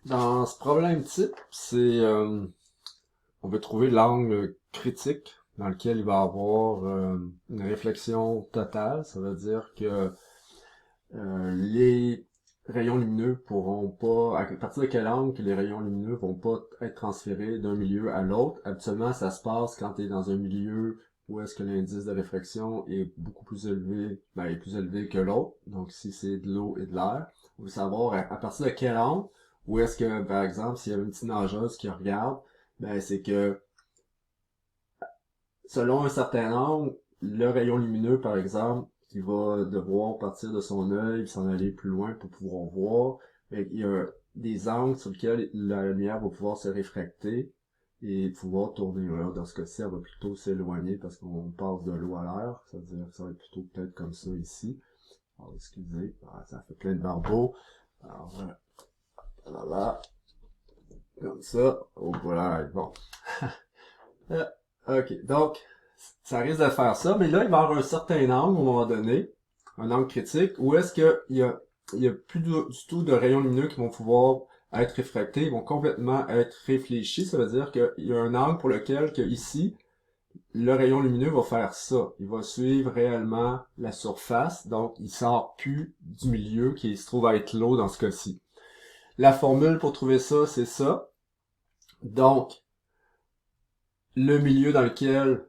Dans ce problème type, on veut trouver l'angle critique dans lequel il va y avoir une réflexion totale. Ça veut dire que les rayons lumineux pourront pas, à partir de quel angle que les rayons lumineux vont pas être transférés d'un milieu à l'autre. Habituellement, ça se passe quand tu es dans un milieu où est-ce que l'indice de réflexion est beaucoup plus élevé, est plus élevé que l'autre. Donc, si c'est de l'eau et de l'air, on veut savoir à partir de quel angle, ou est-ce que, par exemple, s'il y a une petite nageuse qui regarde, c'est que selon un certain angle, le rayon lumineux, par exemple, qui va devoir partir de son œil et s'en aller plus loin pour pouvoir voir. Il y a des angles sur lesquels la lumière va pouvoir se réfracter et pouvoir tourner. Là, dans ce cas-ci, elle va plutôt s'éloigner parce qu'on passe de l'eau à l'air. Ça veut dire que ça va être plutôt peut-être comme ça ici. Alors, excusez, ça fait plein de barbeaux. Alors, voilà, comme ça. Oh, voilà, bon. Ok, donc, ça risque de faire ça, mais là, il va y avoir un certain angle, à un moment donné, un angle critique, où est-ce il y a plus du tout de rayons lumineux qui vont pouvoir être réfractés, ils vont complètement être réfléchis, ça veut dire qu'il y a un angle pour lequel, que ici, le rayon lumineux va faire ça. Il va suivre réellement la surface, donc il sort plus du milieu qui se trouve à être l'eau dans ce cas-ci. La formule pour trouver ça, c'est ça. Donc, le milieu dans lequel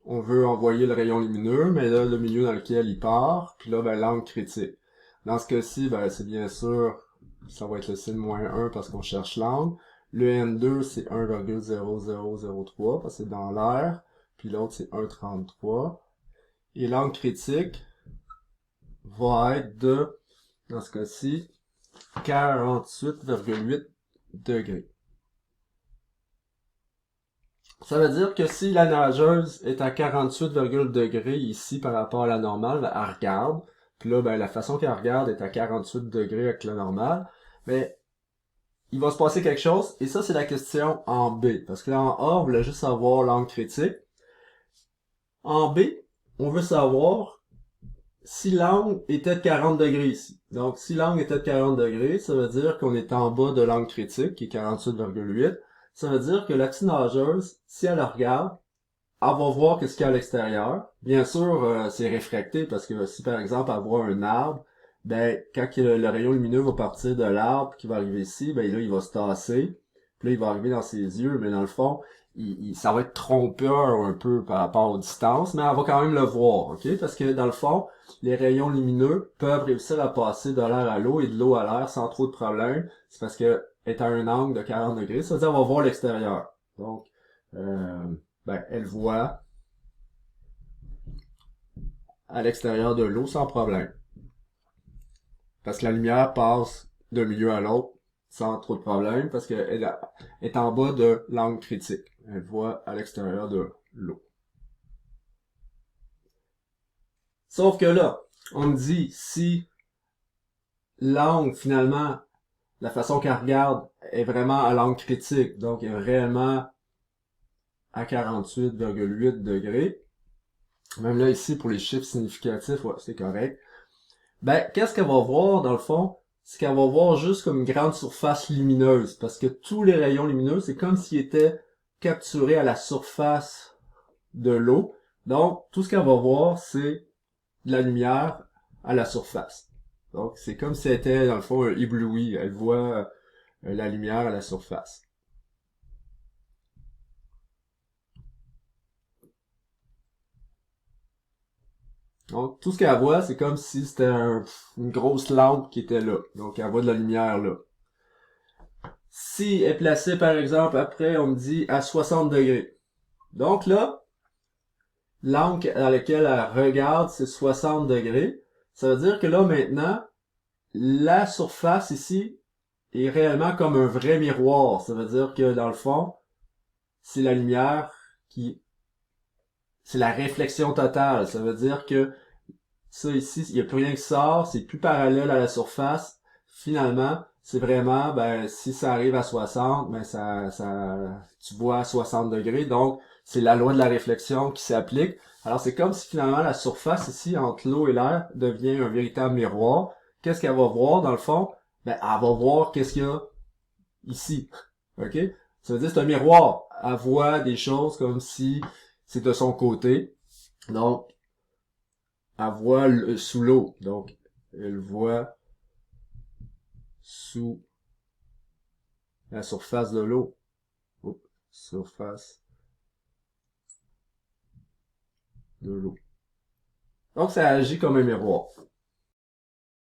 on veut envoyer le rayon lumineux, mais là, le milieu dans lequel il part, puis là, l'angle critique. Dans ce cas-ci, c'est bien sûr, ça va être le signe -1 parce qu'on cherche l'angle. Le N2, c'est 1,0003 parce que c'est dans l'air, puis l'autre, c'est 1,33. Et l'angle critique va être de, dans ce cas-ci, 48,8 degrés. Ça veut dire que si la nageuse est à 48,degrés ici par rapport à la normale, elle regarde. Puis là, la façon qu'elle regarde est à 48 degrés avec la normale. Mais il va se passer quelque chose. Et ça, c'est la question en B. Parce que là, en A, on voulait juste savoir l'angle critique. En B, on veut savoir si l'angle était de 40 degrés ici. Donc, si l'angle était de 40 degrés, ça veut dire qu'on est en bas de l'angle critique, qui est 48,8. Ça veut dire que la petite nageuse, si elle la regarde, elle va voir qu'est-ce qu'il y a à l'extérieur. Bien sûr, c'est réfracté parce que si par exemple elle voit un arbre, quand le rayon lumineux va partir de l'arbre qui va arriver ici, là il va se tasser, puis là il va arriver dans ses yeux, mais dans le fond, ça va être trompeur un peu par rapport aux distances, mais elle va quand même le voir, ok? Parce que dans le fond, les rayons lumineux peuvent réussir à passer de l'air à l'eau et de l'eau à l'air sans trop de problème. C'est parce que est à un angle de 40 degrés, ça veut dire qu'on va voir l'extérieur. Donc, euh, elle voit à l'extérieur de l'eau sans problème. Parce que la lumière passe d'un milieu à l'autre sans trop de problème parce qu'elle est en bas de l'angle critique. Elle voit à l'extérieur de l'eau. Sauf que là, on me dit si l'angle finalement, la façon qu'elle regarde est vraiment à l'angle critique, donc est réellement à 48,8 degrés. Même là ici pour les chiffres significatifs, ouais, c'est correct. Qu'est-ce qu'elle va voir dans le fond? C'est qu'elle va voir juste comme une grande surface lumineuse, parce que tous les rayons lumineux, c'est comme s'ils étaient capturés à la surface de l'eau. Donc, tout ce qu'elle va voir, c'est de la lumière à la surface. Donc, c'est comme si elle était, dans le fond, éblouie. Elle voit la lumière à la surface. Donc, tout ce qu'elle voit, c'est comme si c'était une grosse lampe qui était là. Donc, elle voit de la lumière là. Si elle est placée, par exemple, après, on me dit à 60 degrés. Donc là, l'angle à lequel elle regarde, c'est 60 degrés. Ça veut dire que là, maintenant, la surface ici est réellement comme un vrai miroir. Ça veut dire que, dans le fond, c'est la lumière qui... C'est la réflexion totale. Ça veut dire que ça ici, il n'y a plus rien qui sort, c'est plus parallèle à la surface. Finalement, c'est vraiment, si ça arrive à 60, tu vois à 60 degrés. Donc, c'est la loi de la réflexion qui s'applique. Alors, c'est comme si finalement la surface ici, entre l'eau et l'air, devient un véritable miroir. Qu'est-ce qu'elle va voir, dans le fond? Elle va voir qu'est-ce qu'il y a ici. OK? Ça veut dire que c'est un miroir. Elle voit des choses comme si c'est de son côté. Donc, elle voit sous l'eau. Donc, elle voit sous la surface de l'eau. Oups, surface de l'eau. Donc, ça agit comme un miroir.